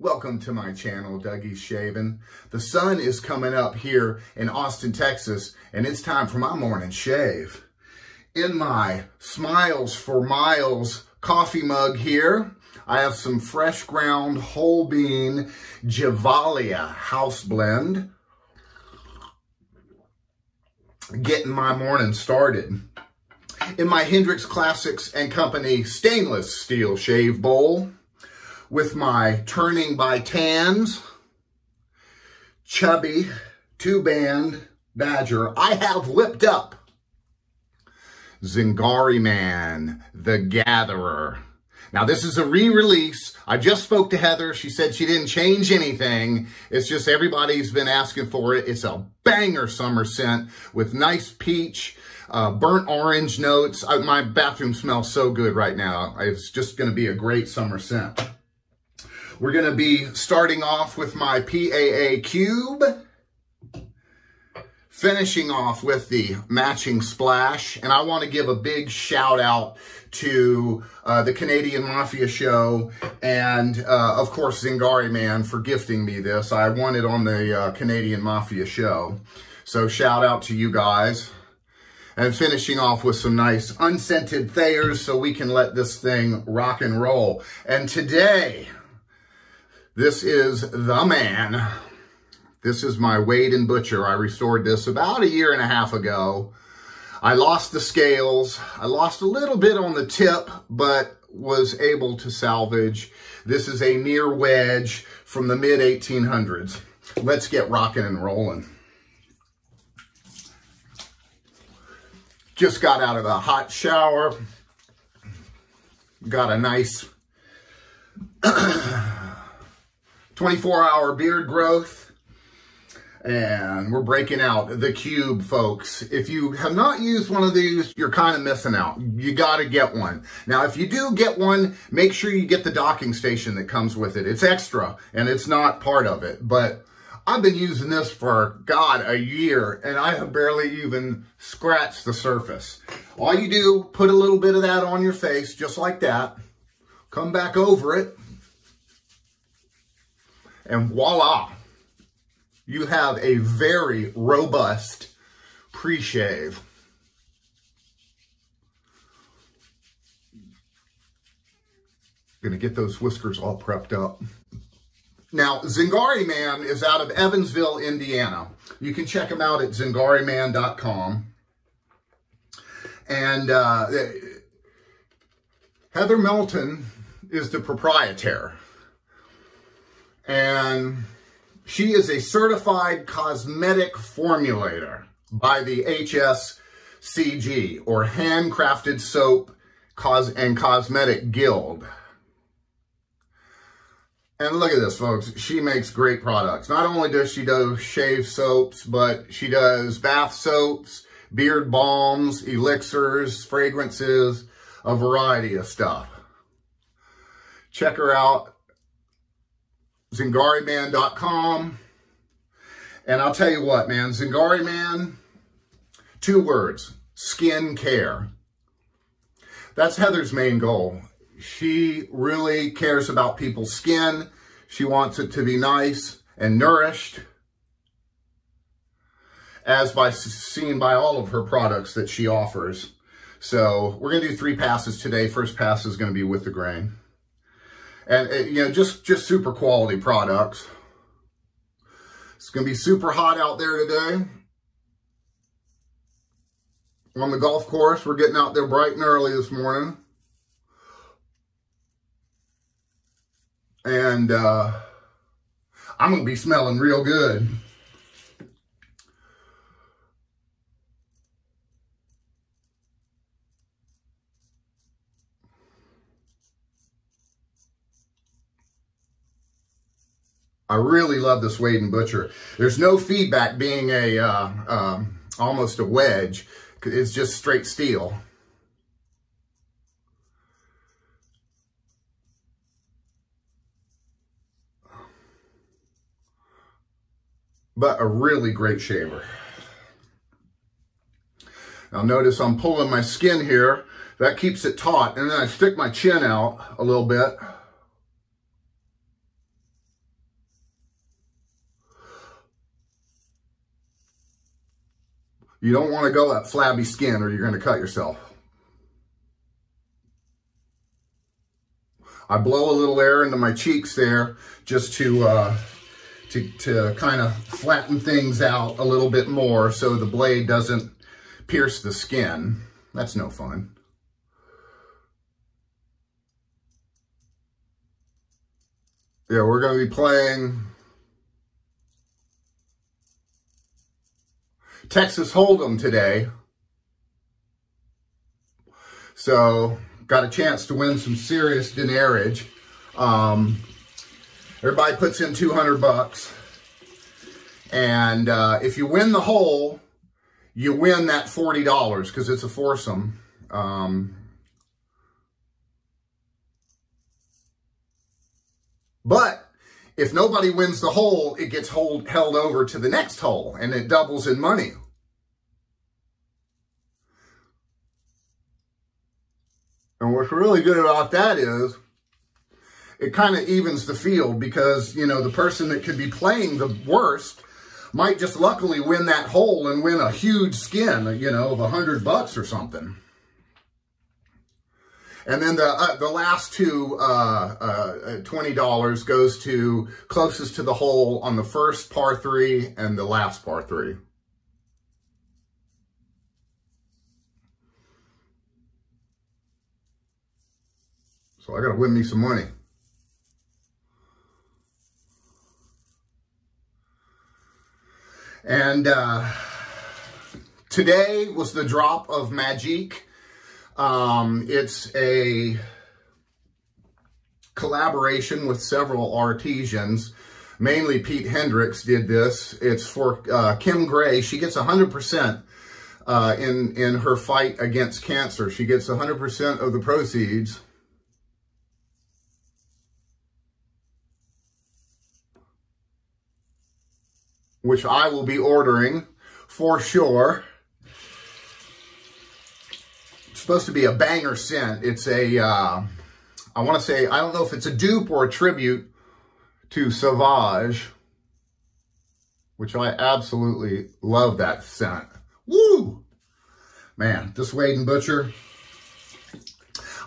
Welcome to my channel, Dougie's Shaving. The sun is coming up here in Austin, Texas, and it's time for my morning shave. In my Smiles for Miles coffee mug here, I have some fresh ground whole bean Javalia house blend. Getting my morning started. In my Hendrix Classics and Company stainless steel shave bowl, with my TurningzbyTanz chubby 2-band badger, I have whipped up Zingari Man The Gatherer. Now, this is a re-release. I just spoke to Heather. She said she didn't change anything. It's just everybody's been asking for it. It's a banger summer scent with nice peach, burnt orange notes. My bathroom smells so good right now. It's just going to be a great summer scent. We're going to be starting off with my PAA Cube, finishing off with the matching splash. And I want to give a big shout out to the Canadian Mafia Show and, of course, Zingari Man for gifting me this. I won it on the Canadian Mafia Show. So shout out to you guys. And finishing off with some nice unscented Thayers so we can let this thing rock and roll. And today, this is the man. This is my Wade & Butcher. I restored this about 1.5 years ago. I lost the scales. I lost a little bit on the tip, but was able to salvage. This is a near wedge from the mid-1800s. Let's get rocking and rolling. Just got out of a hot shower. Got a nice 24-hour beard growth, and we're breaking out the Cube, folks. If you have not used one of these, you're kind of missing out. You got to get one. Now, if you do get one, make sure you get the docking station that comes with it. It's extra, and it's not part of it, but I've been using this for, God, 1 year, and I have barely even scratched the surface. All you do, put a little bit of that on your face, just like that. Come back over it. And voila, you have a very robust pre-shave. Gonna get those whiskers all prepped up. Now, Zingari Man is out of Evansville, Indiana. You can check him out at zingariman.com. And Heather Melton is the proprietor. And she is a certified cosmetic formulator by the HC&C, or Handcrafted Soap and Cosmetic Guild. And look at this, folks. She makes great products. Not only does she do shave soaps, but she does bath soaps, beard balms, elixirs, fragrances, a variety of stuff. Check her out. ZingariMan.com. And I'll tell you what, man, Zingari Man, 2 words, skin care. That's Heather's main goal. She really cares about people's skin. She wants it to be nice and nourished, as seen by all of her products that she offers. So we're going to do 3 passes today. First pass is going to be with the grain. And, you know, just super quality products. It's going to be super hot out there today. On the golf course, we're getting out there bright and early this morning. And I'm going to be smelling real good. I really love this Wade & Butcher. There's no feedback being almost a wedge. It's just straight steel. But a really great shaver. Now notice I'm pulling my skin here. That keeps it taut. And then I stick my chin out a little bit. You don't want to go at flabby skin or you're going to cut yourself. I blow a little air into my cheeks there just to kind of flatten things out a little bit more so the blade doesn't pierce the skin. That's no fun. Yeah, we're going to be playing Texas Hold'em today. So, got a chance to win some serious dinerage. Everybody puts in 200 bucks. And if you win the hole, you win that $40 because it's a foursome. But if nobody wins the hole, it gets held over to the next hole and it doubles in money. And what's really good about that is it kind of evens the field because, you know, the person that could be playing the worst might just luckily win that hole and win a huge skin, you know, of 100 bucks or something. And then the last two, $20 goes to closest to the hole on the first par 3 and the last par 3. So I got to win me some money. And today was the drop of Magique. It's a collaboration with several artisans. Mainly Pete Hendricks did this. It's for Kim Gray. She gets 100% in her fight against cancer. She gets 100% of the proceeds. Which I will be ordering for sure. It's supposed to be a banger scent. It's a, I want to say, I don't know if it's a dupe or a tribute to Sauvage, which I absolutely love that scent. Woo! Man, this Wade & Butcher.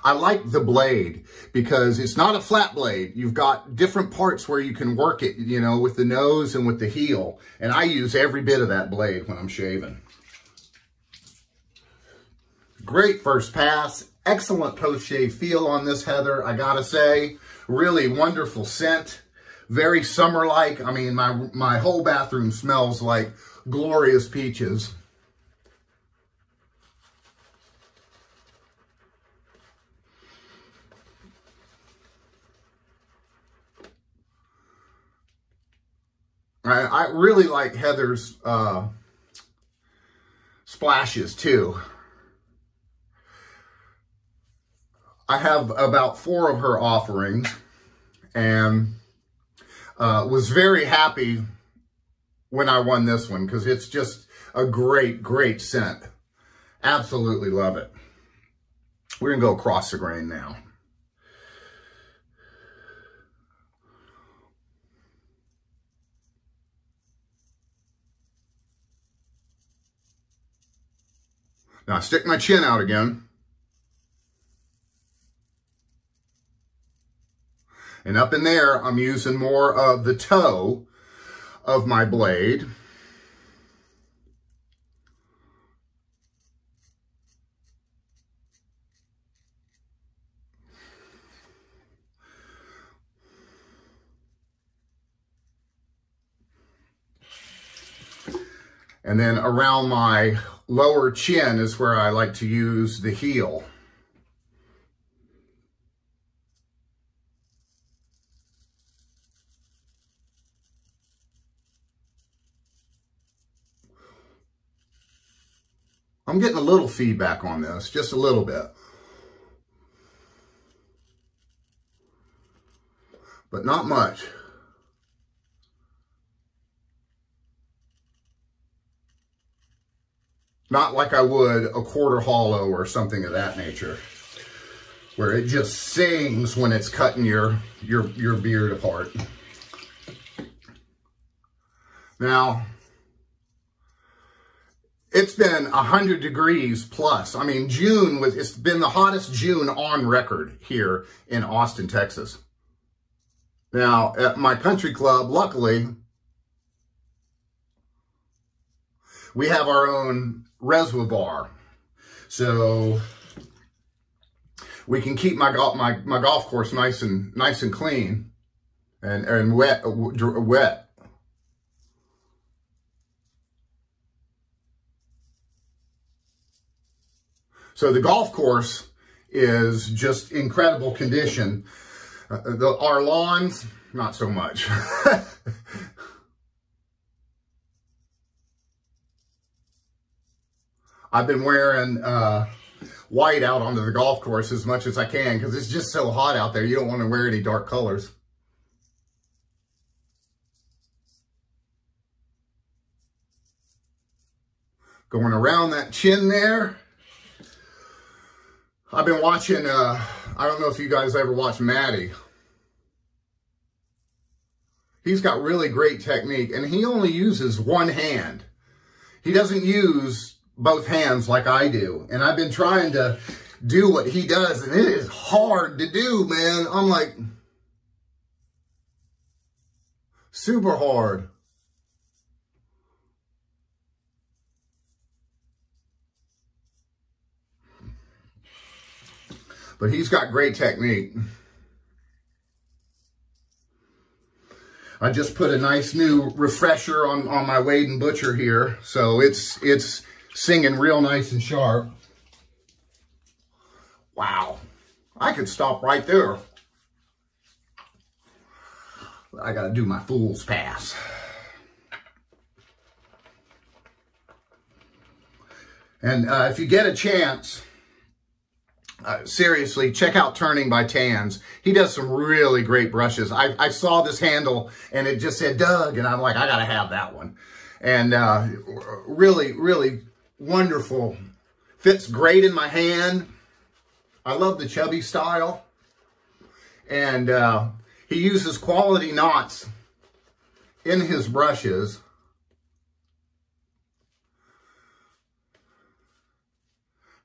I like the blade because it's not a flat blade. You've got different parts where you can work it, you know, with the nose and with the heel. And I use every bit of that blade when I'm shaving. Great first pass. Excellent post-shave feel on this heather, I gotta say. Really wonderful scent. Very summer-like. I mean, my whole bathroom smells like glorious peaches. I really like Heather's splashes too. I have about 4 of her offerings and was very happy when I won this one because it's just a great, great scent. Absolutely love it. We're going to go across the grain now. Now I stick my chin out again. And up in there, I'm using more of the toe of my blade. And then around my lower chin is where I like to use the heel. I'm getting a little feedback on this, just a little bit. But not much. Not like I would a quarter hollow or something of that nature, where it just sings when it's cutting your beard apart. Now, It's been 100 degrees plus. I mean, it's been the hottest June on record here in Austin, Texas. Now, at my country club, luckily, we have our own reservoir. So we can keep my golf course nice and clean and wet. So the golf course is just incredible condition. Our lawns, not so much. I've been wearing white out onto the golf course as much as I can because it's just so hot out there. You don't want to wear any dark colors. Going around that chin there. I've been watching, I don't know if you guys ever watch Matty. He's got really great technique, and he only uses one hand. He doesn't use both hands like I do. And I've been trying to do what he does, and it is hard to do, man. I'm like, super hard. But he's got great technique. I just put a nice new refresher on my Wade & Butcher here. So it's singing real nice and sharp. Wow. I could stop right there. I got to do my fool's pass. And if you get a chance, seriously, check out TurningzbyTanz. He does some really great brushes. I saw this handle and it just said Doug, and I'm like, I gotta have that one. And really, really wonderful. Fits great in my hand. I love the chubby style. And he uses quality knots in his brushes.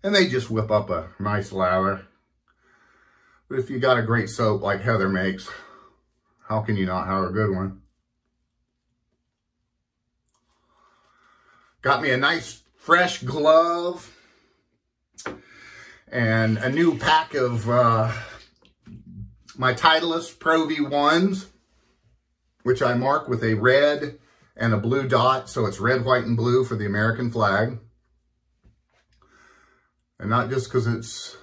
And they just whip up a nice lather. But if you got a great soap like Heather makes, how can you not have a good one? Got me a nice fresh glove. And a new pack of my Titleist Pro V1s, which I mark with a red and a blue dot. So it's red, white, and blue for the American flag. And not just because it's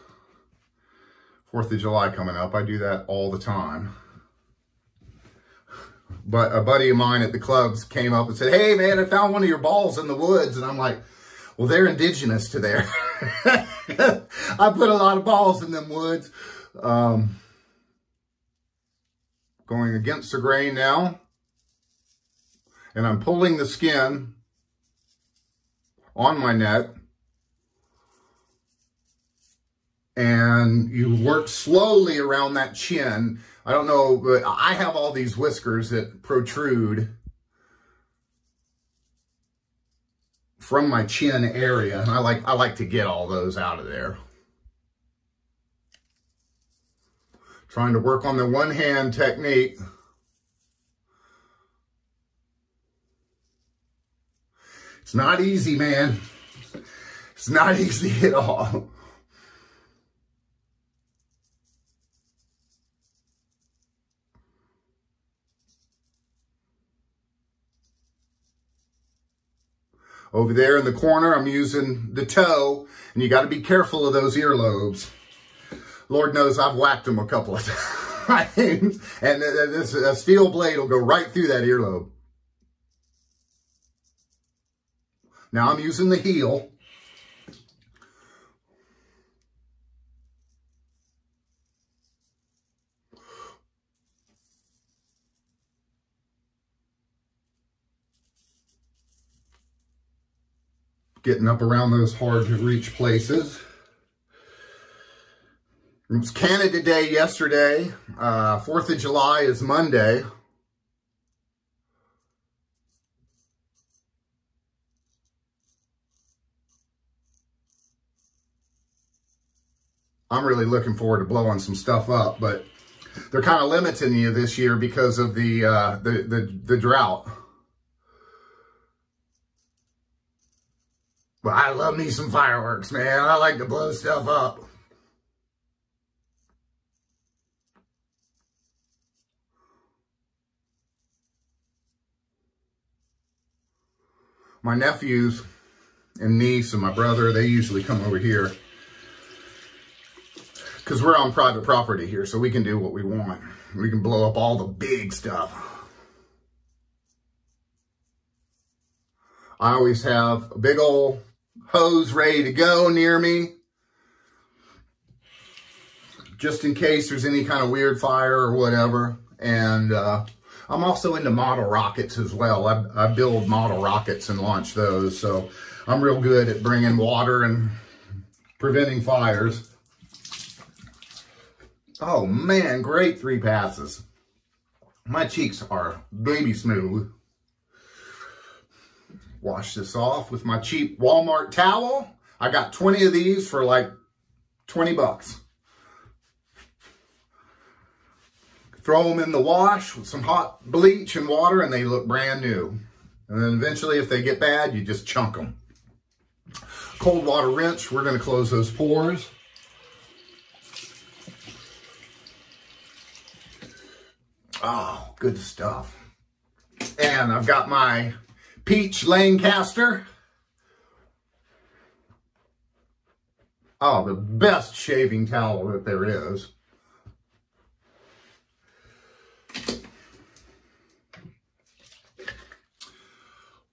4th of July coming up. I do that all the time. But a buddy of mine at the clubs came up and said, hey, man, I found one of your balls in the woods. And I'm like, well, they're indigenous to there. I put a lot of balls in them woods. Going against the grain now. And I'm pulling the skin on my net. And you work slowly around that chin. I don't know, but I have all these whiskers that protrude from my chin area. And I like to get all those out of there. Trying to work on the one hand technique. It's not easy, man. It's not easy at all. Over there in the corner, I'm using the toe, and you got to be careful of those earlobes. Lord knows I've whacked them a couple of times, and a steel blade will go right through that earlobe. Now I'm using the heel. Getting up around those hard to reach places. It was Canada Day yesterday. 4th of July is Monday. I'm really looking forward to blowing some stuff up, but they're kind of limiting you this year because of the drought. But I love me some fireworks, man. I like to blow stuff up. My nephews and niece and my brother, they usually come over here because we're on private property here, so we can do what we want. We can blow up all the big stuff. I always have a big old hose ready to go near me, just in case there's any kind of weird fire or whatever. And I'm also into model rockets as well. I build model rockets and launch those, so I'm real good at bringing water and preventing fires. Oh man, great 3 passes. My cheeks are baby smooth. Wash this off with my cheap Walmart towel. I got 20 of these for like 20 bucks. Throw them in the wash with some hot bleach and water and they look brand new. And then eventually if they get bad, you just chunk them. Cold water rinse, we're going to close those pores. Oh, good stuff. And I've got my peach Lancaster. Oh, the best shaving towel that there is.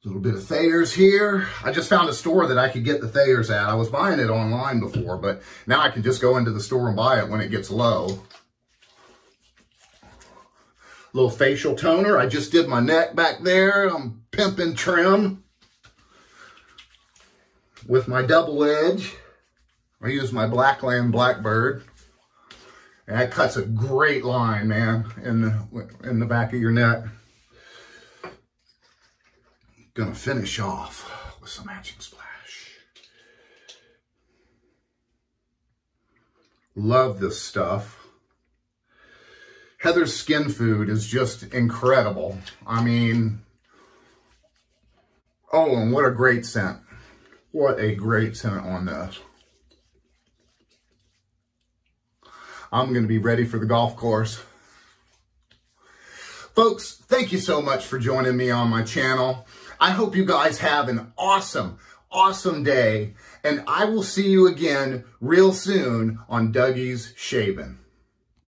A little bit of Thayers here. I just found a store that I could get the Thayers at. I was buying it online before, but now I can just go into the store and buy it when it gets low. Little facial toner. I just did my neck back there. I'm pimping trim with my double edge. I use my Blackland Blackbird. And that cuts a great line, man, in the back of your neck. Gonna finish off with some matching splash. Love this stuff. Heather's Skin Food is just incredible. I mean, oh, and what a great scent. What a great scent on this. I'm going to be ready for the golf course. Folks, thank you so much for joining me on my channel. I hope you guys have an awesome, awesome day. And I will see you again real soon on Dougie's Shaving.